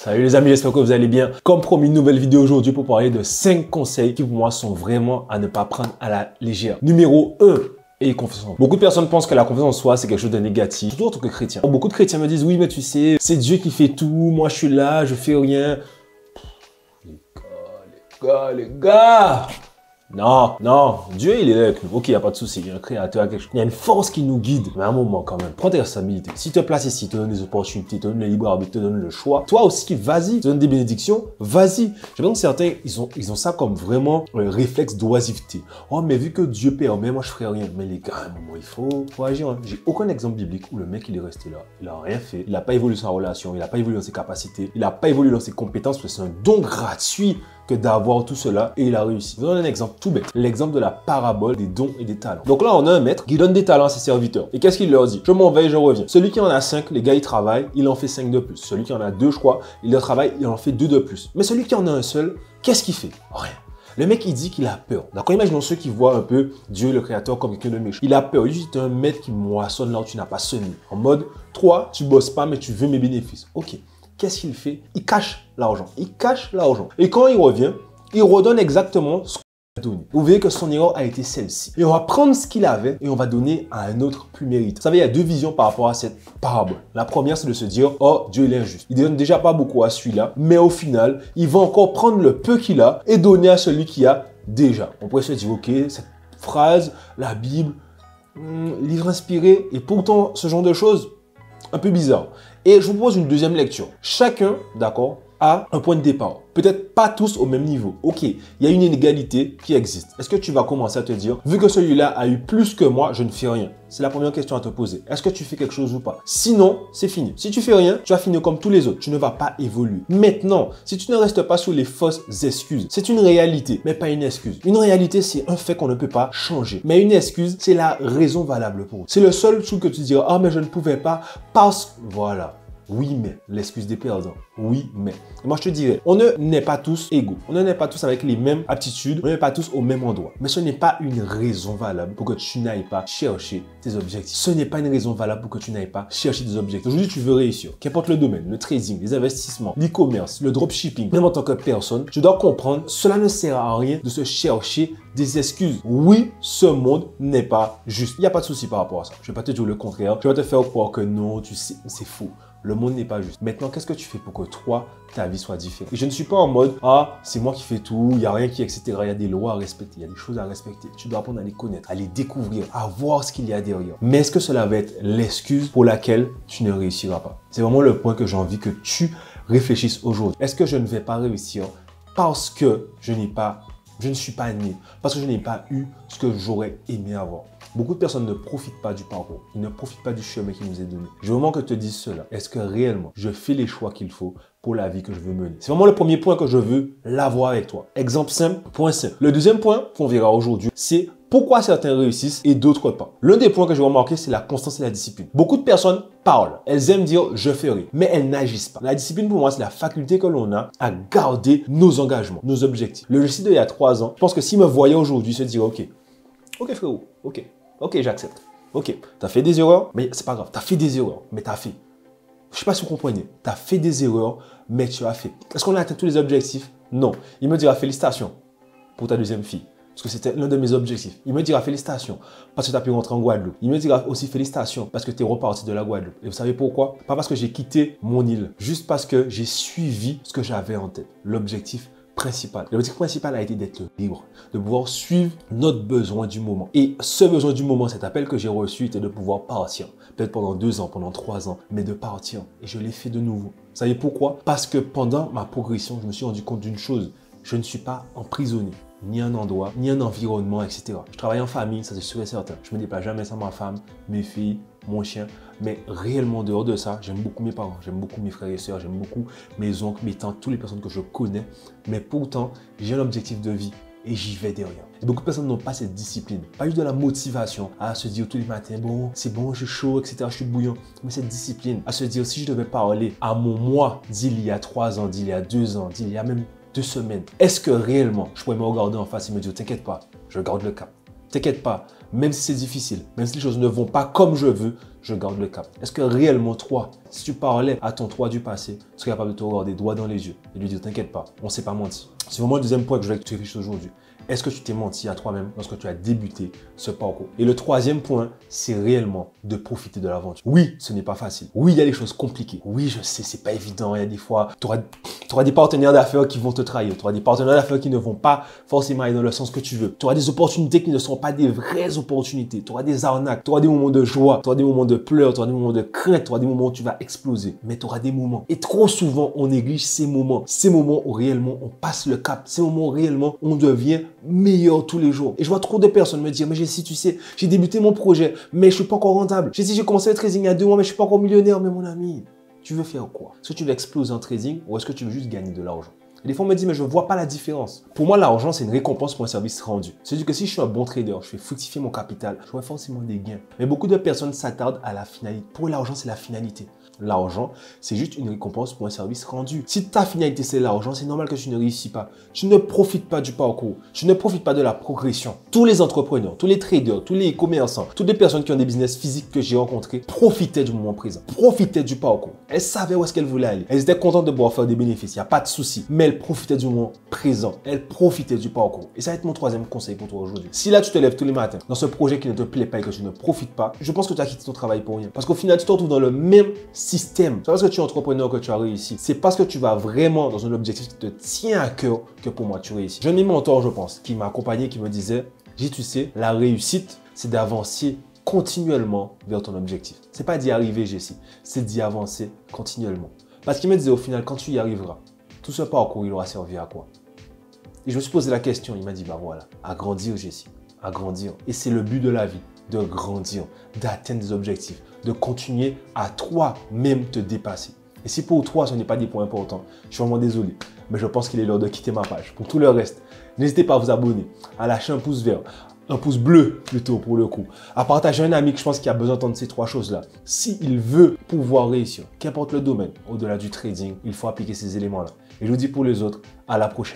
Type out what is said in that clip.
Salut les amis, j'espère que vous allez bien. Comme promis, une nouvelle vidéo aujourd'hui pour parler de 5 conseils qui pour moi sont vraiment à ne pas prendre à la légère. Numéro 1. Et confiance en soi. Beaucoup de personnes pensent que la confiance en soi, c'est quelque chose de négatif, surtout en tant que chrétien. Beaucoup de chrétiens me disent, oui, mais tu sais, c'est Dieu qui fait tout, moi je suis là, je fais rien. Les gars. Non, Dieu il est là avec nous. Ok, il n'y a pas de souci, il y a un créateur, quelque chose. Il y a une force qui nous guide. Mais à un moment quand même, prends tes responsabilités. Si te place ici, te donne des opportunités, te donne le libre arbitre, te donne le choix. Toi aussi, vas-y, te donne des bénédictions, vas-y. J'ai l'impression que certains, ils ont ça comme vraiment un réflexe d'oisiveté. Oh, mais vu que Dieu permet, moi je ferai rien. Mais les gars, à un moment, il faut agir. Hein. J'ai aucun exemple biblique où le mec il est resté là. Il a rien fait. Il n'a pas évolué dans sa relation, il n'a pas évolué dans ses capacités, il n'a pas évolué dans ses compétences parce que c'est un don gratuit que d'avoir tout cela et il a réussi. Je vous donne un exemple tout bête, l'exemple de la parabole des dons et des talents. Donc là, on a un maître qui donne des talents à ses serviteurs. Et qu'est-ce qu'il leur dit? Je m'en vais et je reviens. Celui qui en a 5, les gars, il travaille, il en fait 5 de plus. Celui qui en a 2, je crois, il travaille, il en fait 2 de plus. Mais celui qui en a un seul, qu'est-ce qu'il fait? Rien. Le mec, il dit qu'il a peur. D'accord, imaginons ceux qui voient un peu Dieu, le créateur, comme quelqu'un de méchant. Il a peur. Il dit, c'est un maître qui moissonne là où tu n'as pas semé. En mode, toi, tu bosses pas, mais tu veux mes bénéfices. Ok. Qu'est-ce qu'il fait? Il cache l'argent. Il cache l'argent. Et quand il revient, il redonne exactement ce qu'il a donné. Vous voyez que son erreur a été celle-ci. Et on va prendre ce qu'il avait et on va donner à un autre plus mérite. Vous savez, il y a deux visions par rapport à cette parabole. La première, c'est de se dire, oh, Dieu il est injuste. Il donne déjà pas beaucoup à celui-là, mais au final, il va encore prendre le peu qu'il a et donner à celui qui a déjà. On pourrait se dire, ok, cette phrase, la Bible, livre inspiré, et pourtant, ce genre de choses, un peu bizarre. Et je vous propose une deuxième lecture. Chacun, d'accord, a un point de départ. Peut-être pas tous au même niveau. Ok, il y a une inégalité qui existe. Est-ce que tu vas commencer à te dire, vu que celui-là a eu plus que moi, je ne fais rien? C'est la première question à te poser. Est-ce que tu fais quelque chose ou pas? Sinon, c'est fini. Si tu fais rien, tu vas finir comme tous les autres. Tu ne vas pas évoluer. Maintenant, si tu ne restes pas sur les fausses excuses, c'est une réalité, mais pas une excuse. Une réalité, c'est un fait qu'on ne peut pas changer. Mais une excuse, c'est la raison valable pour vous. C'est le seul truc que tu diras, ah, mais je ne pouvais pas parce... Voilà. Oui, mais l'excuse des perdants. Oui, mais. Et moi, je te dirais, on ne naît pas tous égaux. On ne naît pas tous avec les mêmes aptitudes. On ne naît pas tous au même endroit. Mais ce n'est pas une raison valable pour que tu n'ailles pas chercher tes objectifs. Ce n'est pas une raison valable pour que tu n'ailles pas chercher tes objectifs. Aujourd'hui, tu veux réussir. Qu'importe le domaine, le trading, les investissements, l'e-commerce, le dropshipping, même en tant que personne, tu dois comprendre, cela ne sert à rien de se chercher des excuses. Oui, ce monde n'est pas juste. Il n'y a pas de souci par rapport à ça. Je ne vais pas te dire le contraire. Je vais te faire croire que non, tu sais, c'est faux. Le monde n'est pas juste. Maintenant, qu'est-ce que tu fais pour que toi, ta vie soit différente? Et je ne suis pas en mode, ah, c'est moi qui fais tout, il n'y a rien qui, etc. Il y a des lois à respecter, il y a des choses à respecter. Tu dois apprendre à les connaître, à les découvrir, à voir ce qu'il y a derrière. Mais est-ce que cela va être l'excuse pour laquelle tu ne réussiras pas? C'est vraiment le point que j'ai envie que tu réfléchisses aujourd'hui. Est-ce que je ne vais pas réussir parce que je ne suis pas né, parce que je n'ai pas eu ce que j'aurais aimé avoir? Beaucoup de personnes ne profitent pas du parcours. Ils ne profitent pas du chemin qui nous est donné. Je veux vraiment que te dises cela. Est-ce que réellement, je fais les choix qu'il faut pour la vie que je veux mener? C'est vraiment le premier point que je veux l'avoir avec toi. Exemple simple, point simple. Le deuxième point qu'on verra aujourd'hui, c'est pourquoi certains réussissent et d'autres pas. L'un des points que je vais remarquer, c'est la constance et la discipline. Beaucoup de personnes parlent. Elles aiment dire « je ferai », mais elles n'agissent pas. La discipline, pour moi, c'est la faculté que l'on a à garder nos engagements, nos objectifs. Le Lucie d'il y a 3 ans, je pense que s'il me voyait aujourd'hui, se dirait « ok frérot, ok, j'accepte. Ok, t'as fait des erreurs, mais c'est pas grave. T'as fait des erreurs, mais t'as fait. Je sais pas si vous comprenez. T'as fait des erreurs, mais tu as fait. Est-ce qu'on a atteint tous les objectifs? Non. Il me dira félicitations pour ta deuxième fille. Parce que c'était l'un de mes objectifs. Il me dira félicitations parce que tu as pu rentrer en Guadeloupe. Il me dira aussi félicitations parce que tu es reparti de la Guadeloupe. Et vous savez pourquoi? Pas parce que j'ai quitté mon île, juste parce que j'ai suivi ce que j'avais en tête. L'objectif principal. L'objectif principal a été d'être libre, de pouvoir suivre notre besoin du moment. Et ce besoin du moment, cet appel que j'ai reçu était de pouvoir partir. Peut-être pendant 2 ans, pendant 3 ans, mais de partir. Et je l'ai fait de nouveau. Vous savez pourquoi? Parce que pendant ma progression, je me suis rendu compte d'une chose. Je ne suis pas emprisonné. Ni un endroit, ni un environnement, etc. Je travaille en famille, ça c'est sûr et certain. Je ne me déplace jamais sans ma femme, mes filles, mon chien. Mais réellement, dehors de ça, j'aime beaucoup mes parents, j'aime beaucoup mes frères et sœurs, j'aime beaucoup mes oncles, mes tantes, toutes les personnes que je connais. Mais pourtant, j'ai un objectif de vie et j'y vais derrière. Et beaucoup de personnes n'ont pas cette discipline, pas juste de la motivation à se dire tous les matins, bon, c'est bon, je suis chaud, etc., je suis bouillant. Mais cette discipline à se dire, si je devais parler à mon moi d'il y a 3 ans, d'il y a 2 ans, d'il y a même 2 semaines, est-ce que réellement je pourrais me regarder en face et me dire, t'inquiète pas, je garde le cap. T'inquiète pas, même si c'est difficile, même si les choses ne vont pas comme je veux, je garde le cap. Est-ce que réellement toi, si tu parlais à ton toi du passé, tu serais capable de te regarder droit dans les yeux et lui dire t'inquiète pas, on ne s'est pas menti. C'est vraiment le deuxième point que je voulais que tu réfléchisses aujourd'hui. Est-ce que tu t'es menti à toi-même lorsque tu as débuté ce parcours? Et le troisième point, c'est réellement de profiter de l'aventure. Oui, ce n'est pas facile. Oui, il y a des choses compliquées. Oui, je sais, c'est pas évident. Il y a des fois, tu auras des partenaires d'affaires qui vont te trahir. Tu auras des partenaires d'affaires qui ne vont pas forcément aller dans le sens que tu veux. Tu auras des opportunités qui ne sont pas des vraies opportunités. Tu auras des arnaques. Tu auras des moments de joie. Tu auras des moments de pleurs. Tu auras des moments de crainte. Tu auras des moments où tu vas exploser. Mais tu auras des moments. Et trop souvent, on néglige ces moments. Ces moments où réellement on passe le cap. Ces moments où réellement on devient meilleur tous les jours. Et je vois trop de personnes me dire, mais Jessie, tu sais, j'ai débuté mon projet, mais je suis pas encore rentable. Jessie, j'ai commencé le trading il y a 2 mois, mais je suis pas encore millionnaire. Mais mon ami, tu veux faire quoi? Est-ce que tu veux exploser en trading ou est-ce que tu veux juste gagner de l'argent? Et des fois, on me dit, mais je ne vois pas la différence. Pour moi, l'argent, c'est une récompense pour un service rendu. C'est-à-dire que si je suis un bon trader, je fais fructifier mon capital, j'aurai forcément des gains. Mais beaucoup de personnes s'attardent à la finalité. Pour l'argent, c'est la finalité. L'argent, c'est juste une récompense pour un service rendu. Si ta finalité, c'est l'argent, c'est normal que tu ne réussis pas. Tu ne profites pas du parcours. Tu ne profites pas de la progression. Tous les entrepreneurs, tous les traders, tous les commerçants, toutes les personnes qui ont des business physiques que j'ai rencontrés profitaient du moment présent, profitaient du parcours. Elles savaient où est-ce qu'elles voulaient aller. Elles étaient contentes de pouvoir faire des bénéfices. Il n'y a pas de souci. Mais elles profitaient du moment présent. Elles profitaient du parcours. Et ça va être mon troisième conseil pour toi aujourd'hui. Si là, tu te lèves tous les matins dans ce projet qui ne te plaît pas et que tu ne profites pas, je pense que tu as quitté ton travail pour rien. Parce qu'au final, tu te retrouves dans le même système. C'est parce que tu es entrepreneur que tu as réussi. C'est parce que tu vas vraiment dans un objectif qui te tient à cœur que pour moi, tu réussis. J'ai un de mes mentors, je pense, qui m'a accompagné, qui me disait, tu sais, la réussite, c'est d'avancer continuellement vers ton objectif. C'est pas d'y arriver, Jessie, c'est d'y avancer continuellement. Parce qu'il me disait au final, quand tu y arriveras, tout ce parcours, il aura servi à quoi? Et je me suis posé la question, il m'a dit, bah voilà, à grandir, Jessie, à grandir. Et c'est le but de la vie, de grandir, d'atteindre des objectifs, de continuer à toi-même te dépasser. Et si pour toi, ce n'est pas des points importants, je suis vraiment désolé, mais je pense qu'il est l'heure de quitter ma page. Pour tout le reste, n'hésitez pas à vous abonner, à lâcher un pouce vert, un pouce bleu plutôt pour le coup, à partager un ami que je pense qu'il a besoin d'entendre ces 3 choses-là. S'il veut pouvoir réussir, qu'importe le domaine, au-delà du trading, il faut appliquer ces éléments-là. Et je vous dis pour les autres, à la prochaine.